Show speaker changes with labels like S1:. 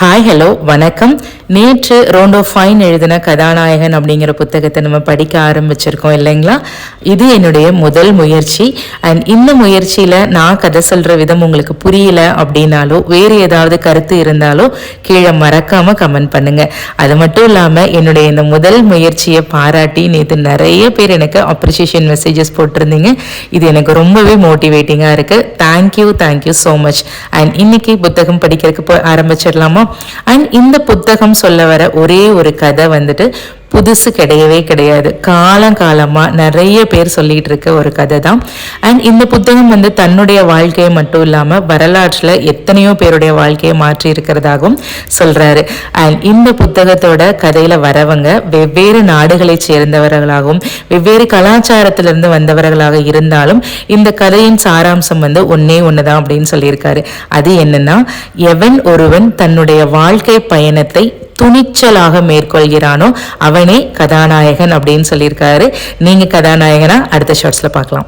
S1: Hi hello வணக்கம். நேற்று rondo fine எழுதின கதாநாயகன் அப்படிங்கிற புத்தகத்தை நம்ம படிக்க ஆரம்பிச்சிருக்கோம் இல்லைங்களா? இது என்னுடைய முதல் முயற்சி. அண்ட் இந்த முயற்சியில் நான் கதை சொல்கிற விதம் உங்களுக்கு புரியல அப்படின்னாலோ வேறு ஏதாவது கருத்து இருந்தாலோ கீழே மறக்காமல் கமெண்ட் பண்ணுங்கள். அது மட்டும் இல்லாமல் என்னுடைய இந்த முதல் முயற்சியை பாராட்டி நேற்று நிறைய பேர் எனக்கு அப்ரிசியேஷன் மெசேஜஸ் போட்டிருந்தீங்க. இது எனக்கு ரொம்பவே மோட்டிவேட்டிங்காக இருக்குது. Thank you so much. அண்ட் இன்னைக்கு புத்தகம் படிக்கிறதுக்கு ஆரம்பிச்சிடலாமா? அண்ட் இந்த புத்தகம் சொல்ல வர ஒரே ஒரு கதை வந்துட்டு புதுசு கிடையாது. காலமா நிறைய பேர் சொல்லிட்டு இருக்க ஒரு கதை தான். அண்ட் இந்த புத்தகம் தன்னுடைய வாழ்க்கையை மட்டும் இல்லாம வரலாற்றுல எத்தனையோ பேருடைய வாழ்க்கையை மாற்றி இருக்கிறதாகவும் சொல்றாரு. அண்ட் இந்த புத்தகத்தோட கதையில வரவங்க வெவ்வேறு நாடுகளை சேர்ந்தவர்களாகவும் வெவ்வேறு கலாச்சாரத்திலிருந்து வந்தவர்களாக இருந்தாலும் இந்த கதையின் சாராம்சம் ஒன்னே ஒண்ணுதான் அப்படின்னு சொல்லியிருக்காரு. அது என்னன்னா, எவன் ஒருவன் தன்னுடைய வாழ்க்கை பயணத்தை துணிச்சலாக மேற்கொள்கிறானோ அவனே கதாநாயகன் அப்படின்னு சொல்லியிருக்காரு. நீங்க கதாநாயகனா அடுத்த ஷார்ட்ஸ்ல பார்க்கலாம்.